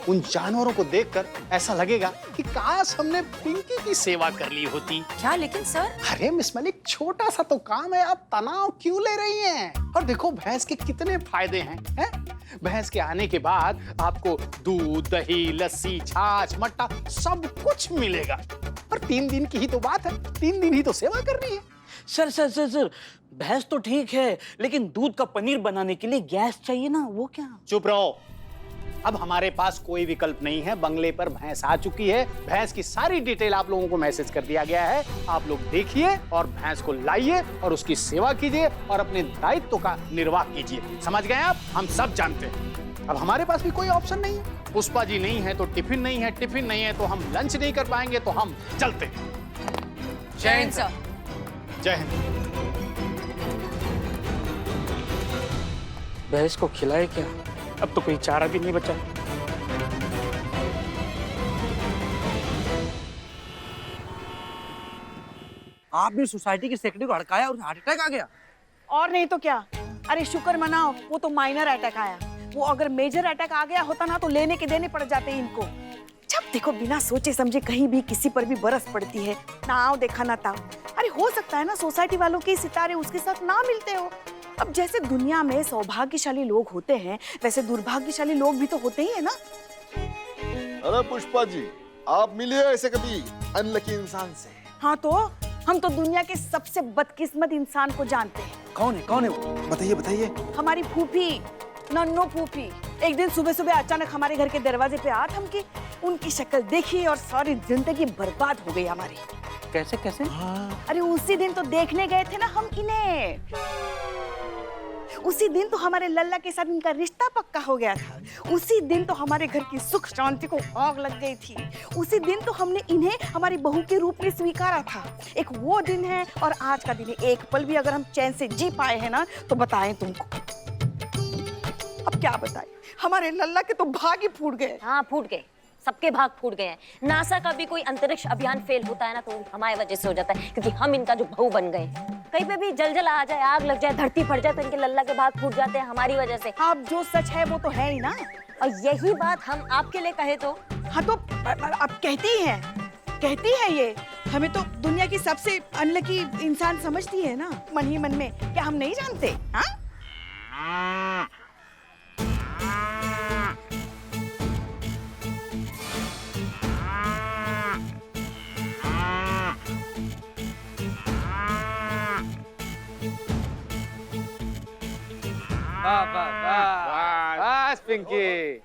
उन जानवरों को देखकर ऐसा लगेगा कि काश हमने पिंकी की सेवा कर ली होती। क्या? लेकिन सर, अरे मिस मलिक, छोटा सा तो काम है, आप तनाव क्यों ले रही हैं? और देखो भैंस के कितने फायदे हैं? भैंस के आने के बाद आपको दूध, दही, लस्सी, छाछ, मट्ठा सब कुछ मिलेगा। और 3 दिन की ही तो बात है, 3 दिन ही तो सेवा करनी है। सर, भैंस तो ठीक है, लेकिन दूध का पनीर बनाने के लिए गैस चाहिए ना, वो क्या? चुप रहो, अब हमारे पास कोई विकल्प नहीं है। बंगले पर भैंस आ चुकी है, भैंस की सारी डिटेल आप लोगों को मैसेज कर दिया गया है। आप लोग देखिए और भैंस को लाइए और उसकी सेवा कीजिए और अपने दायित्व का निर्वाह कीजिए। समझ गए आप? हम सब जानते हैं। अब हमारे पास भी कोई ऑप्शन नहीं है। पुष्पा जी नहीं है तो टिफिन नहीं है, टिफिन नहीं है तो हम लंच नहीं कर पाएंगे, तो हम चलते हैं। जय हिंद सर। जय हिंद। भैंस को खिलाए क्या? अब तो कोई चारा भी नहीं बचा। आपने सोसाइटी की सेक्रेटरी को हड़काया और हार्ट अटैक आ गया। और नहीं तो क्या, अरे शुक्र मनाओ, वो तो माइनर अटैक आया। वो अगर मेजर अटैक आ गया होता ना तो लेने के देने पड़ जाते इनको। जब देखो बिना सोचे समझे कहीं भी किसी पर भी बरस पड़ती है, ना आओ देखा ना ताओ। अरे हो सकता है ना सोसाइटी वालों के सितारे उसके साथ ना मिलते हो। अब जैसे दुनिया में सौभाग्यशाली लोग होते हैं, वैसे दुर्भाग्यशाली लोग भी तो होते ही है ना। अरे पुष्पा जी, आप मिले हो ऐसे कभी अनलकी इंसान से? हाँ तो हम तो दुनिया के सबसे बदकिस्मत इंसान को जानते हैं। कौन है वो? बताइए। हमारी फूफी, नन्नो फूफी। एक दिन सुबह सुबह अचानक हमारे घर के दरवाजे पे आ थमकी। उनकी शक्ल देखी और सारी जिंदगी बर्बाद हो गई हमारी। कैसे? अरे उसी दिन तो देखने गए थे ना हम इन्हें। उसी दिन तो हमारे लल्ला के साथ इनका रिश्ता पक्का हो गया था। उसी दिन तो हमारे घर की सुख शांति को आग लग गई थी। उसी दिन तो हमने इन्हें हमारी बहू के रूप में स्वीकारा था। एक वो दिन है और आज का दिन है। एक पल भी अगर हम चैन से जी पाए हैं ना तो बताएं तुमको। अब क्या बताएं, हमारे लल्ला के तो भाग ही फूट गए। हाँ फूट गए, सबके भाग फूट गए हैं। नासा का भी कोई अंतरिक्ष अभियान फेल होता है ना तो हमारी वजह से हो जाता है, क्योंकि हम इनका जो बहू बन गए। कहीं पे भी जलजला आ जाए, आग लग जाए, धरती फट जाए तो इनके लल्ला के भाग फूट जाते हैं हमारी वजह से। अब जो सच है वो तो है ही ना। और यही बात हम आपके लिए कहे तो। हाँ तो अब कहती है ये। हमें तो दुनिया की सबसे अनलकी इंसान समझती है ना मन ही मन में। क्या हम नहीं जानते? हाँ बस पिंकी।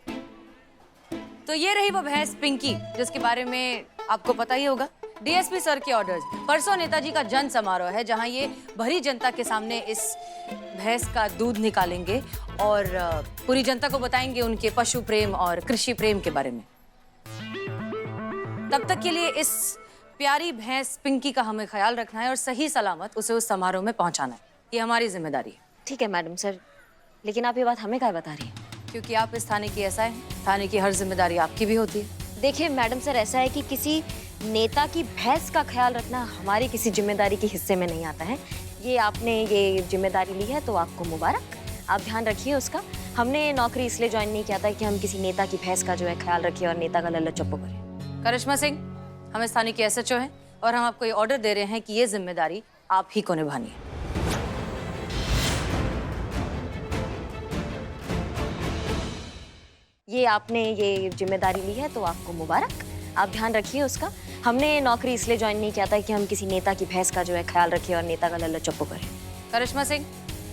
तो ये रही वो भैंस पिंकी, जिसके बारे में आपको पता ही होगा। डीएसपी सर के ऑर्डर्स। परसों नेताजी का जन समारोह है, जहां ये भरी जनता के सामने इस भैंस का दूध निकालेंगे और पूरी जनता को बताएंगे उनके पशु प्रेम और कृषि प्रेम के बारे में। तब तक के लिए इस प्यारी भैंस पिंकी का हमें ख्याल रखना है और सही सलामत उसे उस समारोह में पहुंचाना है। ये हमारी जिम्मेदारी है। ठीक है मैडम सर, लेकिन आप ये बात हमें क्या बता रही हैं? क्योंकि आप इस थाने की एसआई हैं। थाने की हर जिम्मेदारी आपकी भी होती है। देखिए मैडम सर, ऐसा है कि किसी नेता की भैंस का ख्याल रखना हमारी किसी जिम्मेदारी के हिस्से में नहीं आता है। ये आपने ये जिम्मेदारी ली है तो आपको मुबारक। आप ध्यान रखिए उसका। हमने नौकरी इसलिए ज्वाइन नहीं किया था कि हम किसी नेता की भैंस का जो है ख्याल रखें और नेता का लल्ला चप्पू करें। करिश्मा सिंह, हम इस थाने की एसएचओ हैं और हम आपको ये ऑर्डर दे रहे हैं कि ये जिम्मेदारी आप ही को निभानी है। ये आपने ये जिम्मेदारी ली है तो आपको मुबारक। आप ध्यान रखिए उसका। हमने नौकरी इसलिए ज्वाइन नहीं किया था कि हम किसी नेता की भैंस का जो है ख्याल रखें और नेता का लल्ला चप्पू करें। करिश्मा सिंह,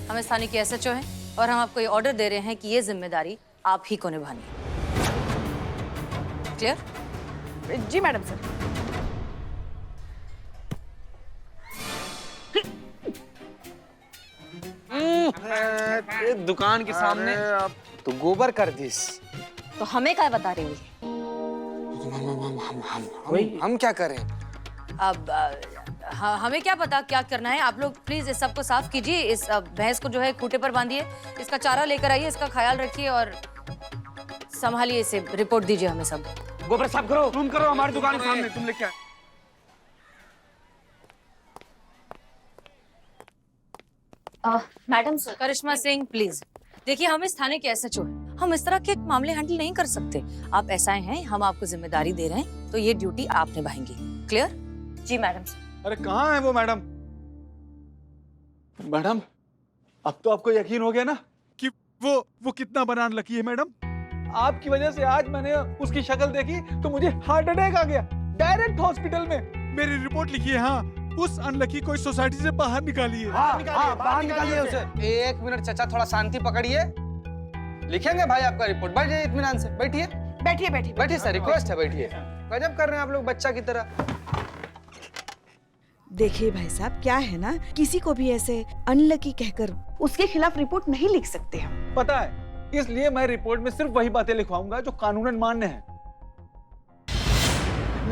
हम इस थाने की एसएचओ हैं और हम आपको ये ऑर्डर दे रहे हैं कि ये जिम्मेदारी आप ही को निभानी है। क्लियर? जी मैडम सर। दुकान के सामने तो गोबर कर दिस। तो हमें क्या बता रही है? हम क्या करें? अब हमें क्या पता क्या करना है। आप लोग प्लीज इस सबको साफ कीजिए। इस भैंस को जो है खूंटे पर बांधिए, इसका चारा लेकर आइए, इसका ख्याल रखिए और संभालिए इसे। रिपोर्ट दीजिए हमें सब। गोबर साफ करो, तुम करो हमारी दुकान के सामने। तुम लेके madam sir. Karishma Singh please देखिए, हम इस थाने के एसएचओ हैं। हम इस तरह के मामले हैंडल नहीं कर सकते। आप एसआई हैं, हम आपको जिम्मेदारी दे रहे हैं तो ये ड्यूटी आप निभाएंगी। क्लियर? जी मैडम सर। अरे कहाँ है वो मैडम? मैडम, अब तो आपको यकीन हो गया ना कि वो कितना बनान लकी है मैडम। आपकी वजह से आज मैंने उसकी शक्ल देखी तो मुझे हार्ट अटैक आ गया। डायरेक्ट हॉस्पिटल में। मेरी रिपोर्ट लिखी है। हाँ, उस अनलकी को इस सोसाइटी से बाहर निकालिए। बाहर निकालिए उसे। एक मिनट चाचा, थोड़ा शांति पकड़िए। लिखेंगे भाई आपका रिपोर्ट। बैठ जाइए इत्मीनान से। बैठिए बैठिए बैठिए बैठिए सर, रिक्वेस्ट है बैठिए। गजब कर रहे हैं आप लोग बच्चा की तरह। देखिए भाई साहब, क्या है ना, किसी को भी ऐसे अनलकी कहकर उसके खिलाफ रिपोर्ट नहीं लिख सकते हम। पता है, इसलिए मैं रिपोर्ट में सिर्फ वही बातें लिखवाऊंगा जो कानूनन मान्य हैं।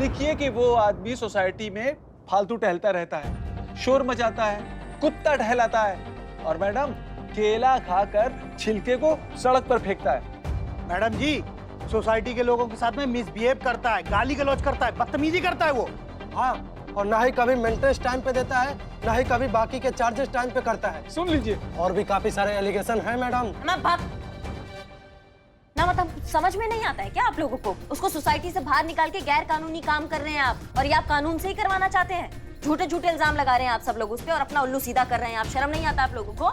लिखिए कि वो आदमी सोसाइटी में फालतू टहलता रहता है, शोर मचाता है, कुत्ता टहलाता है और मैडम केला खाकर छिलके को सड़क पर फेंकता है। मैडम जी, सोसाइटी के लोगों के साथ में मिसबिहेव करता है, गाली गलौज करता है, बदतमीजी करता है वो। हाँ, और ना ही कभी मेंटेनेंस टाइम पे देता है, ना ही कभी बाकी के चार्जेस टाइम पे करता है। सुन लीजिए। और भी काफी सारे एलिगेशन है मैडम। ना मतलब समझ में नहीं आता है क्या आप लोगों को? उसको सोसाइटी से बाहर निकाल के गैर कानूनी काम कर रहे हैं आप, और ये आप कानून से ही करवाना चाहते हैं। झूठे झूठे इल्जाम लगा रहे हैं आप सब लोग उस पे और अपना उल्लू सीधा कर रहे हैं आप। शर्म नहीं आता आप लोगों को?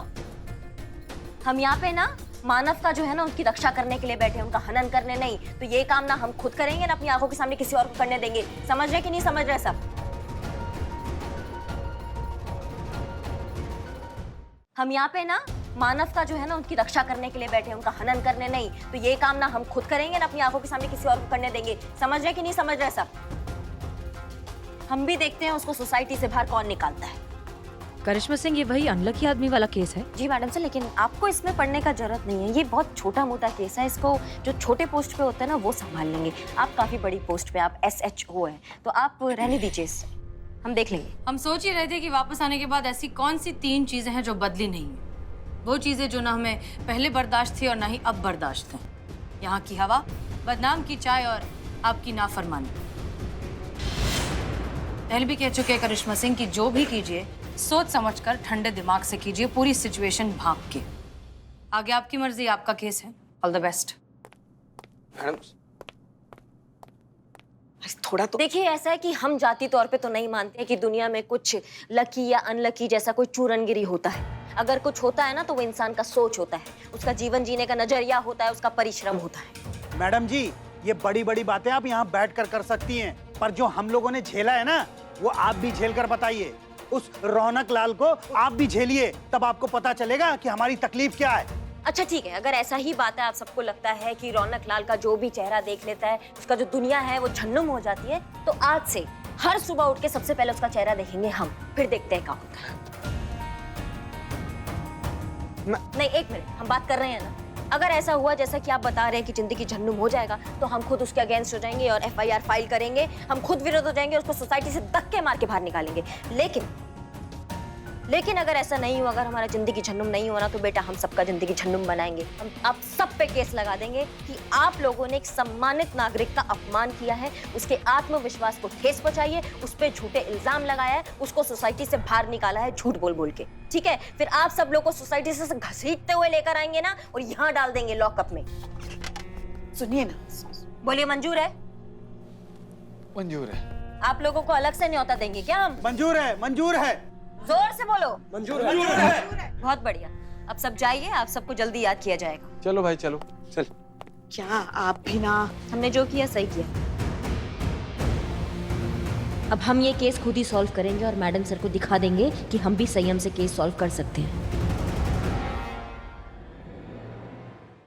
हम यहाँ पे ना मानव का जो है ना उसकी रक्षा करने के लिए बैठे हैं, उनका हनन करने नहीं। तो ये काम ना हम खुद करेंगे ना अपनी आंखों के सामने किसी और को करने देंगे। समझ रहे कि नहीं समझ रहे सब? हम यहाँ पे ना मानव का जो है ना उसकी रक्षा करने के लिए बैठे हैं, उनका हनन करने नहीं। तो ये काम ना हम खुद करेंगे ना अपनी आंखों के सामने किसी और को करने देंगे। समझ रहे कि नहीं समझ रहे सब? हम भी देखते हैं उसको सोसाइटी से बाहर कौन निकालता है। करिश्मा सिंह, ये वही अनलकी आदमी वाला केस है? जी मैडम सर, लेकिन आपको इसमें पढ़ने का जरूरत नहीं है। ये बहुत छोटा मोटा केस है, इसको जो छोटे पोस्ट पे होते हैं ना वो संभाल लेंगे। आप काफी बड़ी पोस्ट पे, आप SHO है, तो आप रहने दीजिए, हम देख लेंगे। हम सोच ही रहे थे कि वापस आने के बाद ऐसी कौन सी 3 चीजें हैं जो बदली नहीं है। वो चीजें जो ना हमें पहले बर्दाश्त थी और ना ही अब बर्दाश्त है। यहाँ की हवा, बदनाम की चाय और आपकी नाफरमानी। पहले भी कह चुके हैं करिश्मा सिंह कि जो भी कीजिए सोच समझकर ठंडे दिमाग से कीजिए, पूरी सिचुएशन भांप के। आगे आपकी मर्जी, आपका केस है। All the best. मैडम थोड़ा तो देखिए, ऐसा है कि हम जाति तौर पे तो नहीं मानते कि दुनिया में कुछ लकी या अनलकी जैसा कोई चूरनगिरी होता है। अगर कुछ होता है ना तो वो इंसान का सोच होता है, उसका जीवन जीने का नजरिया होता है, उसका परिश्रम होता है। मैडम जी, ये बड़ी बड़ी बातें आप यहाँ बैठ कर सकती हैं, पर जो हम लोगों ने झेला है ना वो आप भी झेल कर बताइए। उस रौनक लाल को आप भी झेलिए, तब आपको पता चलेगा कि हमारी तकलीफ क्या है। अच्छा ठीक है, अगर ऐसा ही बात है, आप सबको लगता है कि रौनक लाल का जो भी चेहरा देख लेता है उसका जो दुनिया है वो झन्नुम हो जाती है, तो आज से हर सुबह उठ के सबसे पहले उसका चेहरा देखेंगे हम, फिर देखते हैं क्या होता है। नहीं, एक मिनट, हम बात कर रहे हैं ना। अगर ऐसा हुआ जैसा कि आप बता रहे हैं कि जिंदगी झन्नुम हो जाएगा, तो हम खुद उसके अगेंस्ट हो जाएंगे और FIR फाइल करेंगे, हम खुद विरोध हो जाएंगे, उसको सोसाइटी से धक्के मार के बाहर निकालेंगे। लेकिन अगर ऐसा नहीं हुआ, अगर हमारा जिंदगी झन्नुम नहीं होना, तो बेटा हम सबका जिंदगी झन्नुम बनाएंगे। हम आप सब पे केस लगा देंगे कि आप लोगों ने एक सम्मानित नागरिक का अपमान किया है, उसके आत्मविश्वास को ठेस पहुंचाई है, उस पे झूठे इल्जाम लगाया है, उसको सोसाइटी से बाहर निकाला है झूठ बोल बोल के। ठीक है, फिर आप सब लोग को सोसाइटी से घसीटते हुए लेकर आएंगे ना और यहाँ डाल देंगे लॉकअप में। सुनिए ना, बोलिए, मंजूर है? मंजूर है। आप लोगों को अलग से न्योता देंगे क्या हम? मंजूर है, मंजूर है। जोर से बोलो। मंजूर है। बहुत बढ़िया, अब सब जाइए, आप सबको जल्दी याद किया जाएगा। चलो भाई, चलो चल। क्या आप भी ना, हमने जो किया सही किया। अब हम ये केस खुद ही सॉल्व करेंगे और मैडम सर को दिखा देंगे कि हम भी संयम से केस सॉल्व कर सकते हैं।